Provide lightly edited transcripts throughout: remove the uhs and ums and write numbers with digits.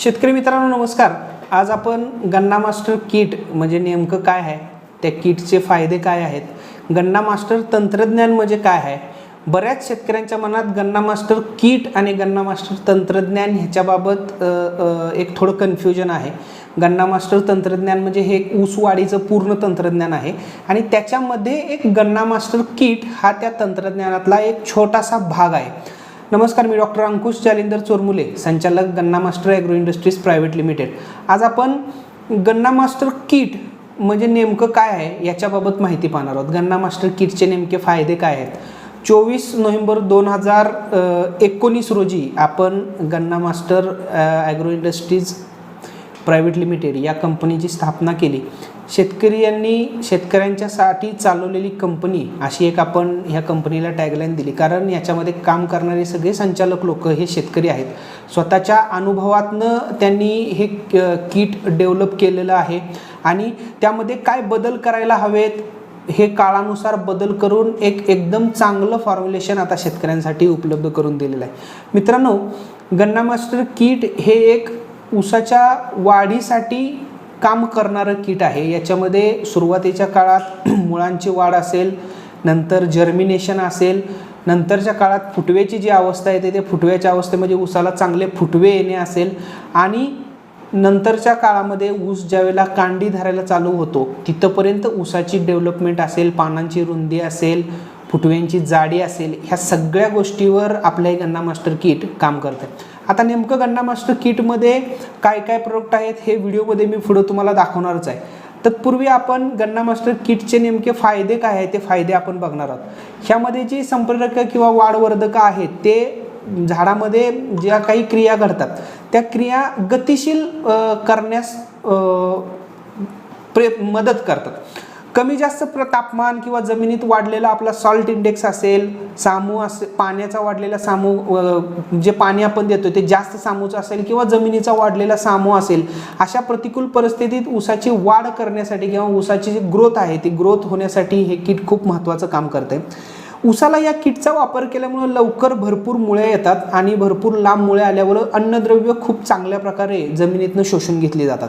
शेतकरी मित्रांनो नमस्कार। आज आपण गन्ना मास्टर किट म्हणजे नेमकं काय आहे, त्या किटचे फायदे काय आहेत, गन्ना मास्टर तंत्रज्ञान म्हणजे काय आहे। बऱ्याच शेतकऱ्यांच्या मनात गन्ना मास्टर किट आणि गन्ना मास्टर तंत्रज्ञान ह्याच्याबाबत एक थोडं कन्फ्युजन आहे। गन्ना मास्टर तंत्रज्ञान म्हणजे हे एक ऊस वाढीचं पूर्ण तंत्रज्ञान आहे आणि त्याच्यामध्ये एक गन्ना मास्टर किट हा त्या तंत्रज्ञानातला एक छोटासा भाग आहे। नमस्कार, मी डॉक्टर अंकुश जालिंदर चोरमुले, संचालक गन्ना master agro industries private limited. आज आपण गन्ना मास्टर किट म्हणजे नेमकं काय आहे याच्याबाबत माहिती पाहणार आहोत। गन्ना मास्टर किटचे नेमके फायदे काय आहेत। 24 नोव्हेंबर 2019 रोजी आपण गन्ना master agro industries private limited या कंपनीची स्थापना केली। शेतकऱ्यांच्यासाठी चालवलेली कंपनी अशी एक आपण ह्या कंपनीला टॅगलाईन दिली, कारण याच्यामध्ये काम करणारे सगळे संचालक लोक हे शेतकरी आहेत। स्वतःच्या अनुभवातनं त्यांनी हे किट डेव्हलप केलेलं आहे आणि त्यामध्ये काय बदल करायला हवेत हे काळानुसार बदल करून एकदम चांगलं फॉर्म्युलेशन आता शेतकऱ्यांसाठी उपलब्ध करून दिलेलं आहे। मित्रांनो, गन्ना मास्टर किट हे एक ऊसाच्या वाढीसाठी काम करणारं किट आहे। याच्यामध्ये सुरुवातीच्या काळात मुळांची वाढ असेल, नंतर जर्मिनेशन असेल, नंतरच्या काळात फुटव्याची जी अवस्था येते ते फुटव्याच्या अवस्थेमध्ये ऊसाला चांगले फुटवे येणे असेल आणि नंतरच्या काळामध्ये ऊस ज्यावेळेला कांडी धरायला चालू होतो तिथपर्यंत ऊसाची डेव्हलपमेंट असेल, पानांची रुंदी असेल, फुटव्यांची जाडी असेल, ह्या सगळ्या गोष्टीवर आपलं हे गन्ना मास्टर किट काम करतं। आता नेमकं गन्ना मास्टर किटमध्ये काय काय प्रोडक्ट आहेत हे व्हिडिओमध्ये मी पुढे तुम्हाला दाखवणारच आहे। तत्पूर्वी आपण गन्ना मास्टर किटचे नेमके फायदे काय आहेत ते फायदे आपण बघणार आहोत। ह्यामध्ये जी संप्रेरक किंवा वाढवर्धक आहेत ते झाडामध्ये ज्या काही क्रिया घडतात त्या क्रिया गतिशील करण्यास मदत करतात। कमी जास्त तापमान किंवा जमिनीत वाढलेला आपला सॉल्ट इंडेक्स असेल, सामू असेल, पाण्याचा वाढलेला सामू जे पाणी आपण देतो ते जास्त सामूचं असेल किंवा जमिनीचा वाढलेला सामू असेल, अशा प्रतिकूल परिस्थितीत ऊसाची वाढ करण्यासाठी किंवा ऊसाची जी ग्रोथ आहे ती ग्रोथ होण्यासाठी हे किट खूप महत्त्वाचं काम करते। ऊसाला या किटचा वापर केल्यामुळे लवकर भरपूर मुळे येतात आणि भरपूर लांब मुळे आल्यावर अन्नद्रव्य खूप चांगल्या प्रकारे जमिनीतनं शोषून घेतली जातात।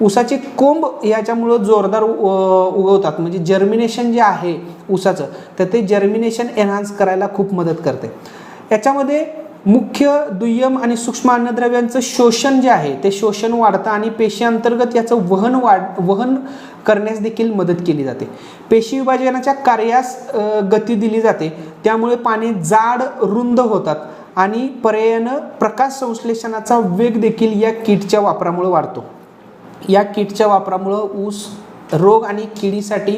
ऊसाचे कोंब याच्यामुळं जोरदार उगवतात, म्हणजे जर्मिनेशन जे आहे ऊसाचं तर ते जर्मिनेशन एनहान्स करायला खूप मदत करते। याच्यामध्ये मुख्य, दुय्यम आणि सूक्ष्म अन्नद्रव्यांचं शोषण जे आहे ते शोषण वाढतं आणि पेशी अंतर्गत याचं वहन करण्यास देखील मदत केली जाते। पेशी विभाजनाच्या कार्यास गती दिली जाते, त्यामुळे पाने जाड रुंद होतात आणि पर्यायानं प्रकाश संश्लेषणाचा वेग देखील या किटच्या वापरामुळे वाढतो। या किटच्या वापरामुळे ऊस रोग आणि किडीसाठी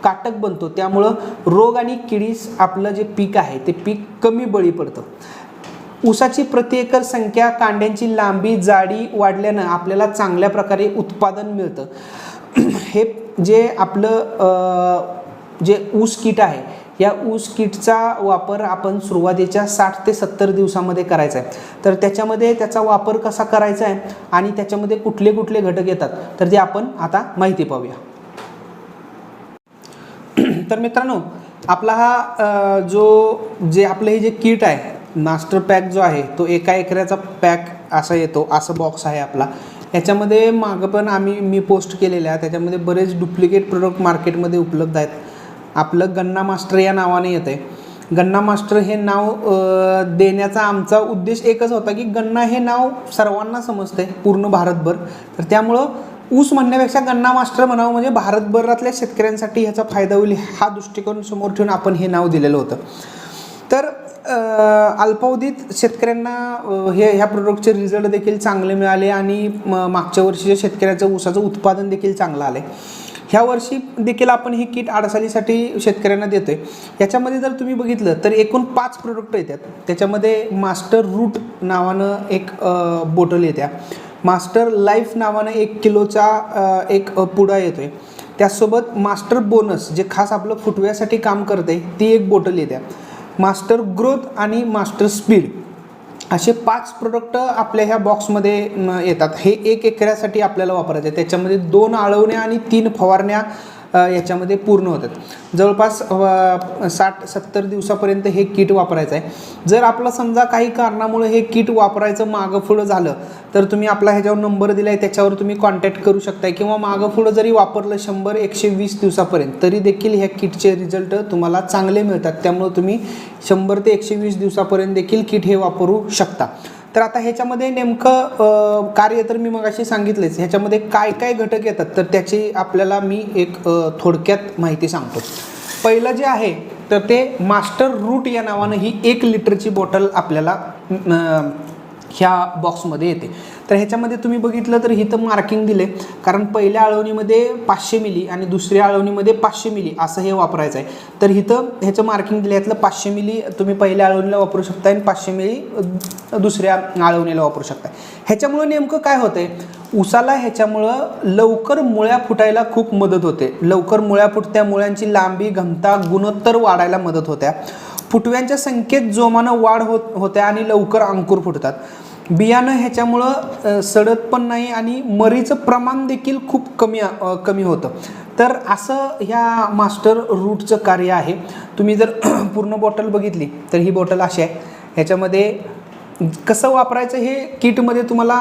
काटक बनतो, त्यामुळं रोग आणि किडीस आपलं जे पीक आहे ते पीक कमी बळी पडतं। ऊसाची प्रति एकर संख्या, कांड्यांची लांबी, जाडी वाढल्यानं आपल्याला चांगल्या प्रकारे उत्पादन मिळतं। हे जे आपलं जे ऊस किट आहे या ऊस किटचा वापर आपण सुरुवातीच्या 60 ते 70 दिवसामध्ये करायचा आहे। तर त्याच्यामध्ये त्याचा वापर कसा करायचा आहे आणि त्याच्यामध्ये कुठले कुठले घटक येतात तर ते आपण आता माहिती पाहूया। तर मित्रांनो, आपला हा जे आपलं हे जे किट आहे मास्टर पॅक जो आहे तो 1 एकराचा पॅक असा येतो, असं बॉक्स आहे आपला। याच्यामध्ये मागं पण मी पोस्ट केलेल्या आहे, त्याच्यामध्ये बरेच डुप्लिकेट प्रोडक्ट मार्केटमध्ये उपलब्ध आहेत। आपलं गन्ना मास्टर या नावाने येतं आहे। गन्ना मास्टर हे नाव देण्याचा आमचा उद्देश एकच होता की गन्ना हे नाव सर्वांना समजतं आहे पूर्ण भारतभर, तर त्यामुळं ऊस म्हणण्यापेक्षा गन्ना मास्टर म्हणावं म्हणजे भारतभरातल्या शेतकऱ्यांसाठी ह्याचा फायदा होईल हा दृष्टिकोन समोर ठेवून आपण हे नाव दिलेलं होतं। तर अल्पावधीत शेतकऱ्यांना ह्या प्रोडक्टचे रिझल्ट देखील चांगले मिळाले आणि मागच्या वर्षीच्या शेतकऱ्याचं ऊसाचं उत्पादन देखील चांगलं आलं आहे। ह्या वर्षी देखील आपण ही किट आडसालीसाठी शेतकऱ्यांना देतो आहे। याच्यामध्ये जर तुम्ही बघितलं तर एकूण 5 प्रोडक्ट येतात। त्याच्यामध्ये मास्टर रूट नावानं एक बॉटल येत्या, मास्टर लाईफ नावानं 1 किलोचा एक पुडा येतो आहे, त्याचसोबत मास्टर बोनस जे खास आपलं फुटव्यासाठी काम करते ती एक बॉटल येत्या, मास्टर ग्रोथ आणि मास्टर स्पीड असे 5 प्रोडक्ट आपल्या ह्या बॉक्समध्ये येतात। हे 1 एकरासाठी आपल्याला वापरायचे आहे। त्याच्यामध्ये 2 आळवण्या आणि 3 फवारण्या याच्यामध्ये पूर्ण होतात। जवळपास 60-70 दिवसापर्यंत हे किट वापरायचं आहे। जर आपलं समजा काही कारणामुळे हे किट वापरायचं मागं पुढं झालं तर तुम्ही आपला ह्याच्यावर नंबर दिला आहे त्याच्यावर तुम्ही कॉन्टॅक्ट करू शकताय, किंवा मागं पुढं जरी वापरलं 100-120 दिवसापर्यंत तरी देखील ह्या किटचे रिझल्ट तुम्हाला चांगले मिळतात। त्यामुळे तुम्ही 100 ते 120 दिवसापर्यंत देखील किट हे वापरू शकता। तर आता ह्याच्यामध्ये नेमकं कार्य तर मी मगाशी सांगितलेच, ह्याच्यामध्ये काय काय घटक येतात तर त्याची आपल्याला मी एक थोडक्यात माहिती सांगतो। पहिलं जे आहे तर ते मास्टर रूट या नावानं ही 1 लिटरची बॉटल आपल्याला ह्या बॉक्समध्ये येते। तर ह्याच्यामध्ये तुम्ही बघितलं तर इथं मार्किंग दिले, कारण पहिल्या आळवणीमध्ये 500 मिली आणि दुसऱ्या आळवणीमध्ये 500 मिली असं हे वापरायचं आहे। तर इथं ह्याचं मार्किंग दिलं, यातलं 500 मिली तुम्ही पहिल्या आळवणीला वापरू शकता आणि 500 मिली दुसऱ्या आळवणीला वापरू शकता। ह्याच्यामुळं नेमकं काय होतंय, ऊसाला ह्याच्यामुळं लवकर मुळ्या फुटायला खूप मदत होते। लवकर मुळ्या फुटत्या, मुळ्यांची लांबी, घनता, गुणोत्तर वाढायला मदत होत्या, फुटव्यांच्या संख्येत जोमानं वाढ होत्या आणि लवकर अंकुर फुटतात। बियाणं ह्याच्यामुळं सडत पण नाही आणि मरीचं प्रमाण देखील खूप कमी होतं। तर असं ह्या मास्टर रूटचं कार्य आहे। तुम्ही जर पूर्ण बॉटल बघितली तर ही बॉटल अशी आहे। ह्याच्यामध्ये कसं वापरायचं हे किटमध्ये तुम्हाला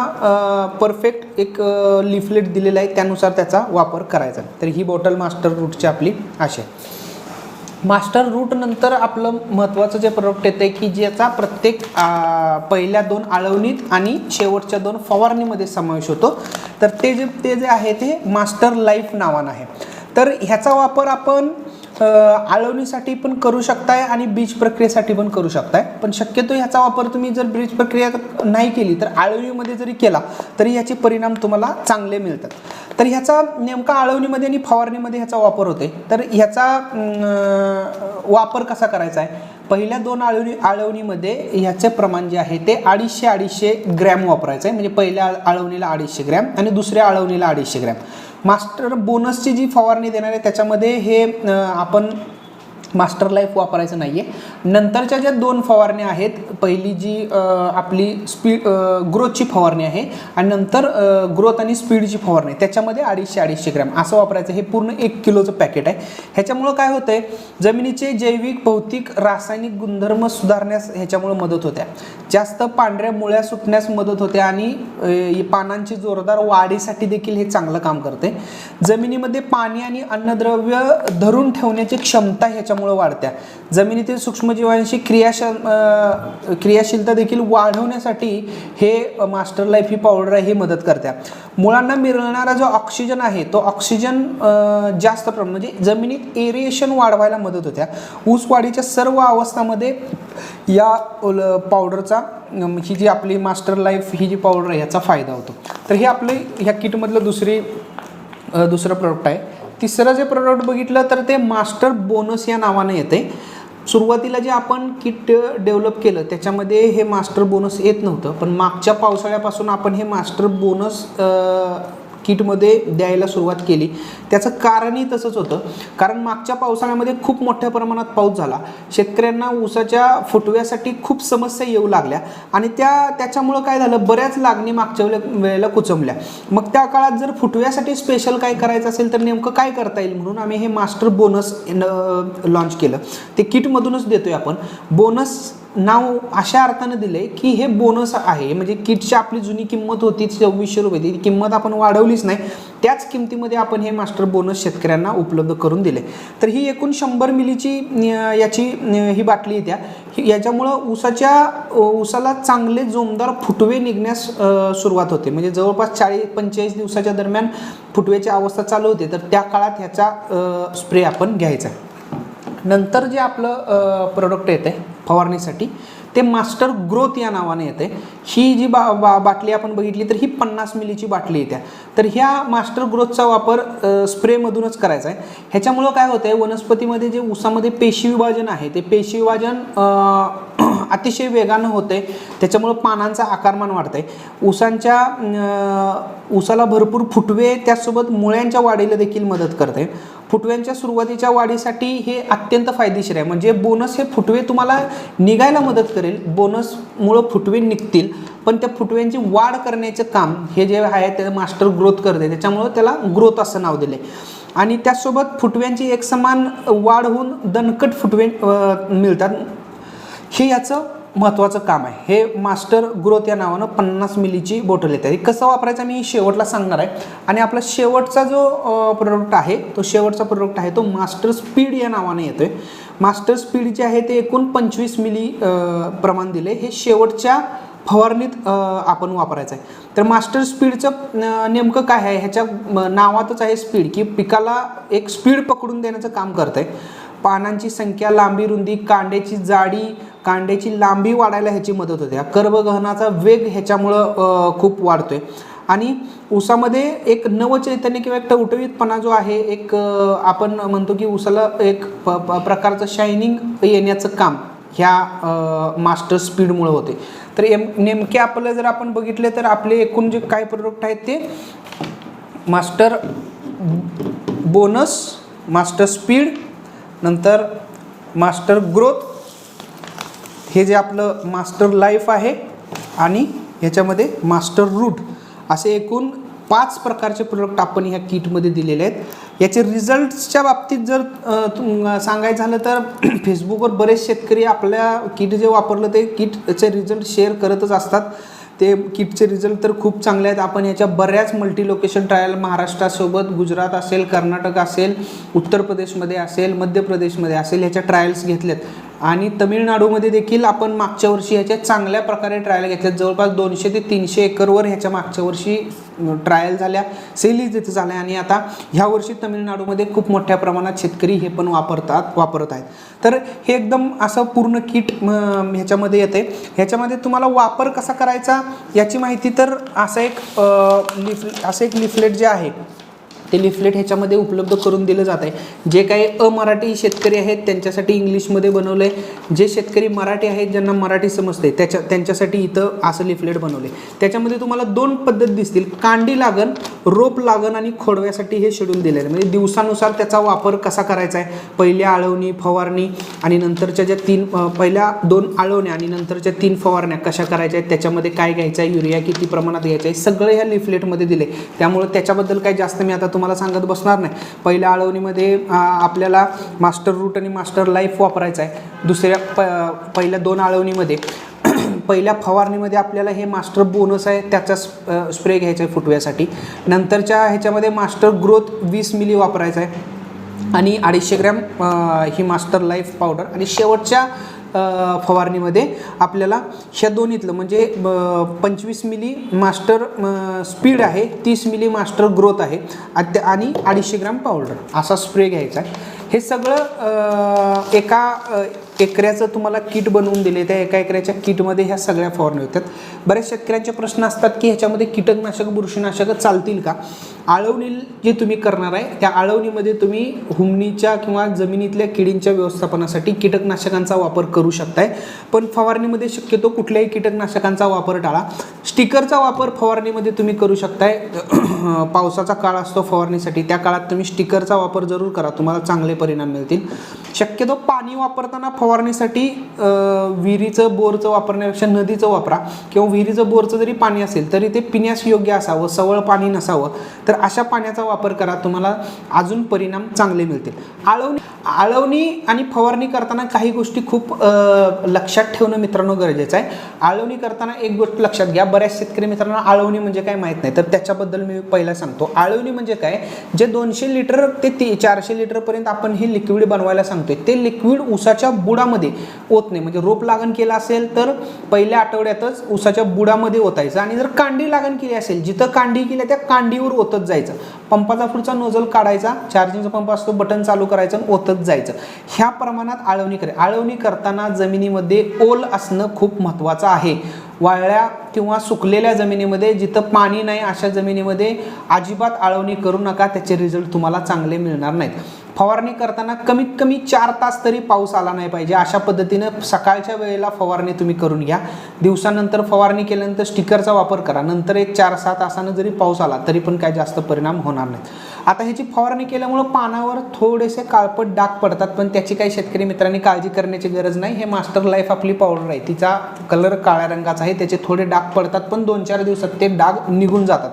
परफेक्ट एक लिफलेट दिलेलं आहे, त्यानुसार त्याचा वापर करायचा। तर ही बॉटल मास्टर रूटची आपली अशी आहे। मास्टर रूट नंतर आपलं महत्त्वाचं जे प्रोडक्ट येतं की ज्याचा प्रत्येक पहिल्या 2 आळवणीत आणि शेवटच्या 2 फवारणीमध्ये समावेश होतो, तर ते जे आहे ते मास्टर लाईफ नावानं आहे। तर ह्याचा वापर आपण आळवणीसाठी पण करू शकताय आणि बीज प्रक्रियेसाठी पण करू शकताय, पण शक्यतो ह्याचा वापर तुम्ही जर बीज प्रक्रिया नाही केली तर आळवणीमध्ये जरी केला तरी याचे परिणाम तुम्हाला चांगले मिळतात। तर ह्याचा नेमका आळवणीमध्ये आणि फवारणीमध्ये ह्याचा वापर होते। तर ह्याचा वापर कसा करायचा आहे, पहिल्या 2 आळवणीमध्ये ह्याचे प्रमाण जे आहे ते 250 ग्रॅम वापरायचं आहे, म्हणजे पहिल्या आळवणीला 250 ग्रॅम आणि दुसऱ्या आळवणीला 250 ग्रॅम। मास्टर बोनसची जी फवारणी देणार आहे त्याच्यामध्ये हे आपण मास्टर लाईफ वापरायचं नाही आहे। नंतरच्या ज्या 2 फवारण्या आहेत, पहिली जी आपली ग्रोथची फवारणी आहे आणि नंतर ग्रोथ आणि स्पीडची फवारणी, त्याच्यामध्ये 250 ग्रॅम असं वापरायचं। हे पूर्ण 1 किलोचं पॅकेट आहे। ह्याच्यामुळं काय होतंय, जमिनीचे जैविक, भौतिक, रासायनिक गुणधर्म सुधारण्यास ह्याच्यामुळे मदत होत्या, जास्त पांढऱ्या मुळ्या सुटण्यास मदत होते आणि पानांची जोरदार वाढीसाठी देखील हे चांगलं काम करते। जमिनीमध्ये पाणी आणि अन्नद्रव्य धरून ठेवण्याची क्षमता ह्याच्यामुळे वाढत्या, जमिनीतील सूक्ष्मजीवांशी क्रियाशीलता देखील वाढवण्यासाठी हे मास्टर लाईफ ही पावडर आहे, हे मदत करते। मुळांना मिळणारा जो ऑक्सिजन आहे तो ऑक्सिजन जास्त प्रमाणात म्हणजे जमिनीत एरिएशन वाढवायला मदत होत्या। ऊस वाढीच्या सर्व अवस्थांमध्ये या पावडरचा, ही जी आपली मास्टर लाईफ ही जी पावडर आहे ह्याचा फायदा होतो। तर हे आपले ह्या किटमधलं दुसरं प्रोडक्ट आहे। तिसरं जे प्रोडक्ट बघितलं तर ते मास्टर बोनस या नावानं येते। सुरुवातीला जे आपण किट डेव्हलप केलं त्याच्यामध्ये हे मास्टर बोनस येत नव्हतं, पण मागच्या पावसाळ्यापासून आपण हे मास्टर बोनस किटमध्ये द्यायला सुरुवात केली। त्याचं कारणही तसंच होतं, कारण मागच्या पावसाळ्यामध्ये खूप मोठ्या प्रमाणात पाऊस झाला, शेतकऱ्यांना ऊसाच्या फुटव्यासाठी खूप समस्या येऊ लागल्या आणि त्याच्यामुळं काय झालं, बऱ्याच लागणी मागच्या वेळेला कुचमल्या। मग त्या काळात जर फुटव्यासाठी स्पेशल काय करायचं असेल तर नेमकं काय करता येईल म्हणून आम्ही हे मास्टर बोनस लॉन्च केलं। ते किटमधूनच देतोय आपण। बोनस नाव अशा अर्थानं दिलंय की हे बोनस आहे, म्हणजे किटची आपली जुनी किंमत होती 2400 रुपये, ती किंमत आपण वाढवलीच नाही, त्याच किमतीमध्ये आपण हे मास्टर बोनस शेतकऱ्यांना उपलब्ध करून दिले। तर ही एकूण 100 मिलीची याची ही बाटली येत्या, याच्यामुळं ऊसाला चांगले जोमदार फुटवे निघण्यास सुरुवात होते, म्हणजे जवळपास 40-45 दिवसाच्या दरम्यान फुटव्याची अवस्था चालू होते, तर त्या काळात ह्याचा स्प्रे आपण घ्यायचा। नंतर जे आपलं प्रोडक्ट येते फवारणीसाठी ते मास्टर ग्रोथ या नावाने येते। ही जी बाटली आपण बघितली तर ही 50 मिलीची बाटली येते। तर ह्या मास्टर ग्रोथचा वापर स्प्रेमधूनच करायचा आहे। ह्याच्यामुळं काय होतं आहे, वनस्पतीमध्ये जे ऊसामध्ये पेशी विभाजन आहे ते पेशी विभाजन अतिशय वेगानं होते, त्याच्यामुळं पानांचा आकारमान वाढते, ऊसाला भरपूर फुटवे त्यासोबत मुळ्यांच्या वाढीला देखील मदत करते। फुटव्यांच्या सुरुवातीच्या वाढीसाठी हे अत्यंत फायदेशीर आहे. म्हणजे बोनस हे फुटवे तुम्हाला निघायला मदत करेल, बोनसमुळं फुटवे निघतील, पण त्या फुटव्यांची वाढ करण्याचं काम हे जे आहे ते मास्टर ग्रोथ करते, त्याच्यामुळं त्याला ग्रोथ असं नाव दिले. आणि त्याचसोबत फुटव्यांची एकसमान वाढ होऊन दणकट फुटवे मिळतात, हे याचं महत्त्वाचं काम आहे. हे मास्टर ग्रोथ या नावानं 50 मिलीची बॉटल येते. हे कसं वापरायचं मी शेवटला सांगणार आहे. आणि आपला शेवटचा जो प्रोडक्ट आहे तो मास्टर स्पीड या नावाने येतोय. मास्टर स्पीड जे आहे ते एकूण 25 मिली प्रमाण दिले. हे शेवटच्या फवारणीत आपण वापरायचं आहे. तर मास्टर स्पीडचं नेमकं काय आहे, ह्याच्या नावातच आहे स्पीड, की पिकाला एक स्पीड पकडून देण्याचं काम करतं आहे. पानांची संख्या, लांबी, रुंदी, कांड्याची जाडी, कांड्याची लांबी वाढायला ह्याची मदत होते. कर्बगहनाचा वेग ह्याच्यामुळं खूप वाढतोय. आणि ऊसामध्ये एक नवचैतन्य किंवा एक टवटवीतपणा जो आहे, एक आपण म्हणतो की ऊसाला एक प्रकारचं शायनिंग येण्याचं काम ह्या मास्टर स्पीडमुळे होते. तर नेमके आपलं जर आपण बघितले तर आपले एकूण जे काय प्रोडक्ट आहेत ते मास्टर बोनस, मास्टर स्पीड, नंतर मास्टर ग्रोथ, हे जे आपलं मास्टर लाईफ आहे, आणि ह्याच्यामध्ये मास्टर रूट, असे एकूण 5 प्रकारचे प्रोडक्ट आपण ह्या किटमध्ये दिलेले आहेत. याचे रिझल्ट्सच्या बाबतीत जर सांगायचं झालं तर फेसबुकवर बरेच शेतकरी आपल्या किट जे वापरलं ते किटचे रिझल्ट शेअर करतच असतात. ते किटचे रिझल्ट तर खूप चांगले आहेत. आपण याच्या बऱ्याच मल्टी लोकेशन ट्रायल महाराष्ट्रासोबत गुजरात असेल, कर्नाटक असेल, उत्तर प्रदेशमध्ये असेल, मध्य प्रदेशमध्ये असेल, ह्याच्या ट्रायल्स घेतल्यात. आणि तमिळनाडूमध्ये देखील आपण मागच्या वर्षी ह्याच्या चांगल्या प्रकारे ट्रायल घेतल्यात. जवळपास 200 ते 300 एकरवर ह्याच्या मागच्या वर्षी ट्रायल झाल्या, सेलीज इथे झाल्या. आणि आता ह्या वर्षी तमिळनाडूमध्ये खूप मोठ्या प्रमाणात शेतकरी हे पण वापरत आहेत. तर हे एकदम असं पूर्ण किट ह्याच्यामध्ये येते. ह्याच्यामध्ये तुम्हाला वापर कसा करायचा याची माहिती तर असं एक लिफलेट जे आहे ते लिफलेट ह्याच्यामध्ये उपलब्ध करून दिलं जात आहे. जे काही अमराठी शेतकरी आहेत त्यांच्यासाठी इंग्लिशमध्ये बनवलं आहे. जे शेतकरी मराठी आहेत ज्यांना मराठी समजते त्यांच्यासाठी इथं असं लिफलेट बनवले. त्याच्यामध्ये तुम्हाला 2 पद्धत दिसतील, कांडी लागण, रोप लागण आणि खोडव्यासाठी हे शेड्यूल दिले आहे. म्हणजे दिवसानुसार त्याचा वापर कसा करायचा आहे, पहिल्या आळवणी, फवारणी आणि नंतरच्या ज्या पहिल्या 2 आळवण्या आणि नंतरच्या 3 फवारण्या कशा करायच्या आहेत, त्याच्यामध्ये काय घ्यायचं आहे, युरिया किती प्रमाणात घ्यायचं आहे, सगळं ह्या लिफलेटमध्ये दिले. त्यामुळे त्याच्याबद्दल काही जास्त मी आता तुम्हाला सांगत बसणार नाही. पहिल्या आळवणीमध्ये आपल्याला मास्टर रूट आणि मास्टर लाईफ वापरायचं आहे. पहिल्या 2 आळवणीमध्ये पहिल्या फवारणीमध्ये आपल्याला हे मास्टर बोनस आहे त्याचा स्प्रे घ्यायचा आहे फुटव्यासाठी. नंतरच्या ह्याच्यामध्ये मास्टर ग्रोथ 20 मिली वापरायचा आहे आणि 250 ग्रॅम ही मास्टर लाईफ पावडर. आणि शेवटच्या फवारणीमध्ये आपल्याला ह्या दोन्हीतलं म्हणजे 25 मिली मास्टर स्पीड आहे, 30 मिली मास्टर ग्रोथ आहे आणि 250 ग्रॅम पावडर असा स्प्रे घ्यायचा आहे. हे सगळं एका एकऱ्याचं तुम्हाला किट बनवून दिले. त्या एका एकऱ्याच्या किटमध्ये ह्या सगळ्या फवारणी होतात. बऱ्याच शेतकऱ्यांचे प्रश्न असतात की ह्याच्यामध्ये कीटकनाशक, बुरशीनाशक चालतील का? आळवणी जे तुम्ही करणार आहे त्या आळवणीमध्ये तुम्ही हुमणीच्या किंवा जमिनीतल्या किडींच्या व्यवस्थापनासाठी कीटकनाशकांचा वापर करू शकताय. पण फवारणीमध्ये शक्यतो कुठल्याही कीटकनाशकांचा वापर टाळा. स्टिकरचा वापर फवारणीमध्ये तुम्ही करू शकताय. पावसाचा काळ असतो फवारणीसाठी, त्या काळात तुम्ही स्टिकरचा वापर जरूर करा, तुम्हाला चांगले परिणाम मिळतील. शक्यतो पाणी वापरताना फवारणीसाठी विहिरीचं, बोरचं वापरण्यापेक्षा नदीचं वापरा. किंवा विहिरीचं, बोरचं जरी पाणी असेल तरी ते पिण्यास योग्य असावं, सवळ पाणी नसावं. तर अशा पाण्याचा वापर करा, तुम्हाला अजून परिणाम चांगले मिळतील. आळवणी आणि फवारणी करताना काही गोष्टी खूप लक्षात ठेवणं मित्रांनो गरजेचं आहे. आळवणी करताना एक गोष्ट लक्षात घ्या, बऱ्याच शेतकरी मित्रांना आळवणी म्हणजे काय माहीत नाही, तर त्याच्याबद्दल मी पहिला सांगतो. आळवणी म्हणजे काय, जे 200 लिटर ते 400 लिटरपर्यंत आपण हे लिक्विड बनवायला सांगतोय ते लिक्विड ऊसाच्या बुडामध्ये ओतणे. म्हणजे रोप लागण केलं असेल तर पहिल्या आठवड्यातच ऊसाच्या बुडामध्ये ओतायचं. आणि जर कांडी लागण केली असेल, जिथं कांडी केली त्या कांडीवर ओतत जायचं. पंपाचा पुढचा नोझल काढायचा, चार्जिंगचा पंप असतो, बटन चालू करायचं आणि ओतत जायचं. ह्या प्रमाणात आळवणी करायची. आळवणी करताना जमिनीमध्ये ओल असणं खूप महत्त्वाचं आहे. वाळल्या किंवा सुकलेल्या जमिनीमध्ये, जिथं पाणी नाही अशा जमिनीमध्ये अजिबात आळवणी करू नका, त्याचे रिझल्ट तुम्हाला चांगले मिळणार नाहीत. फवारणी करताना कमीत कमी 4 तास तरी पाऊस आला नाही पाहिजे, अशा पद्धतीनं सकाळच्या वेळेला फवारणी तुम्ही करून घ्या. दिवसानंतर फवारणी केल्यानंतर स्टिकरचा वापर करा. नंतर एक 4-6 तासानं जरी पाऊस आला तरी पण काय जास्त परिणाम होणार नाहीत. आता ह्याची फवारणी केल्यामुळं पानावर थोडेसे काळपट डाग पडतात, पण त्याची काही शेतकरी मित्रांनी काळजी करण्याची गरज नाही. हे मास्टर लाईफ आपली पावडर आहे, तिचा कलर काळ्या रंगाचा आहे, त्याचे थोडे डाग पडतात पण 2-4 दिवसात ते डाग निघून जातात.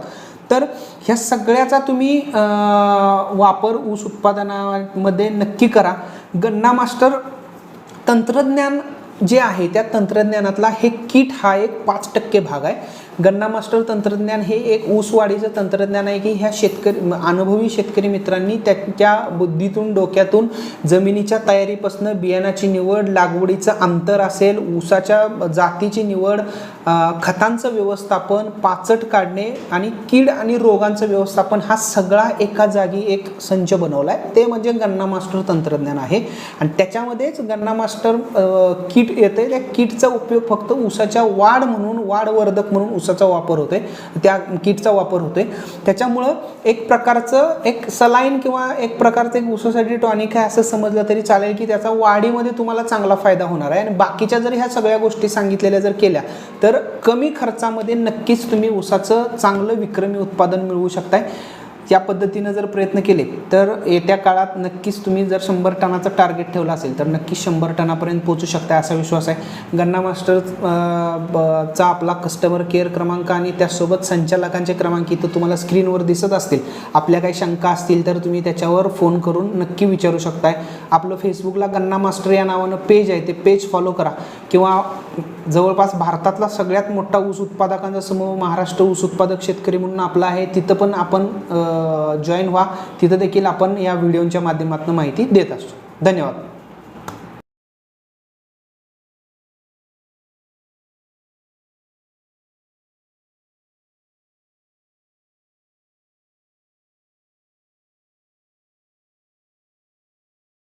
तर ह्या सगळ्याचा तुम्ही वापर ऊस उत्पादनामध्ये नक्की करा. गन्ना मास्टर तंत्रज्ञान जे आहे त्या तंत्रज्ञानातला हे किट हा एक 5% भाग आहे. गन्ना मास्टर तंत्रज्ञान हे एक ऊसवाढीचं तंत्रज्ञान आहे की ह्या अनुभवी शेतकरी मित्रांनी त्यांच्या बुद्धीतून डोक्यातून जमिनीच्या तयारीपासून बियाणाची निवड, लागवडीचं अंतर असेल, ऊसाच्या जातीची निवड, खतांचं व्यवस्थापन, पाचट काढणे आणि कीड आणि रोगांचं व्यवस्थापन हा सगळा एका जागी एक संच बनवला आहे. ते म्हणजे गन्ना मास्टर तंत्रज्ञान आहे आणि त्याच्यामध्येच गन्ना मास्टर किट येते. त्या किटचा उपयोग फक्त ऊसाच्या वाढवर्धक म्हणून ऊसाचा वापर होतोय, त्या किटचा वापर होतोय. त्याच्यामुळं एक प्रकारचं एक सलाईन किंवा एक प्रकारचं एक ऊसासाठी टॉनिक आहे असं समजलं तरी चालेल की त्याचा वाढीमध्ये तुम्हाला चांगला फायदा होणार आहे. आणि बाकीच्या जर ह्या सगळ्या गोष्टी सांगितलेल्या जर केल्या तर कमी खर्चामध्ये नक्कीच तुम्ही ऊसाचं चांगलं विक्रमी उत्पादन मिळवू शकताय. त्या पद्धतीनं जर प्रयत्न केले तर येत्या काळात नक्कीच तुम्ही जर 100 टनाचं टार्गेट ठेवलं असेल तर नक्कीच 100 टनापर्यंत पोहोचू शकता असा विश्वास आहे. गन्ना मास्टर चा आपला कस्टमर केअर क्रमांक आणि त्यासोबत संचालकांचे क्रमांक इथं तुम्हाला स्क्रीनवर दिसत असतील. आपल्या काही शंका असतील तर तुम्ही त्याच्यावर फोन करून नक्की विचारू शकताय. आपलं फेसबुकला गन्ना मास्टर या नावानं पेज आहे, ते पेज फॉलो करा. किंवा जवळपास भारतातला सगळ्यात मोठा ऊस उत्पादकांचा समूह महाराष्ट्र ऊस उत्पादक शेतकरी म्हणून आपला आहे, तिथं पण आपण जॉईन व्हा. तिथं देखील आपण या व्हिडिओच्या माध्यमातून माहिती देत असतो. धन्यवाद.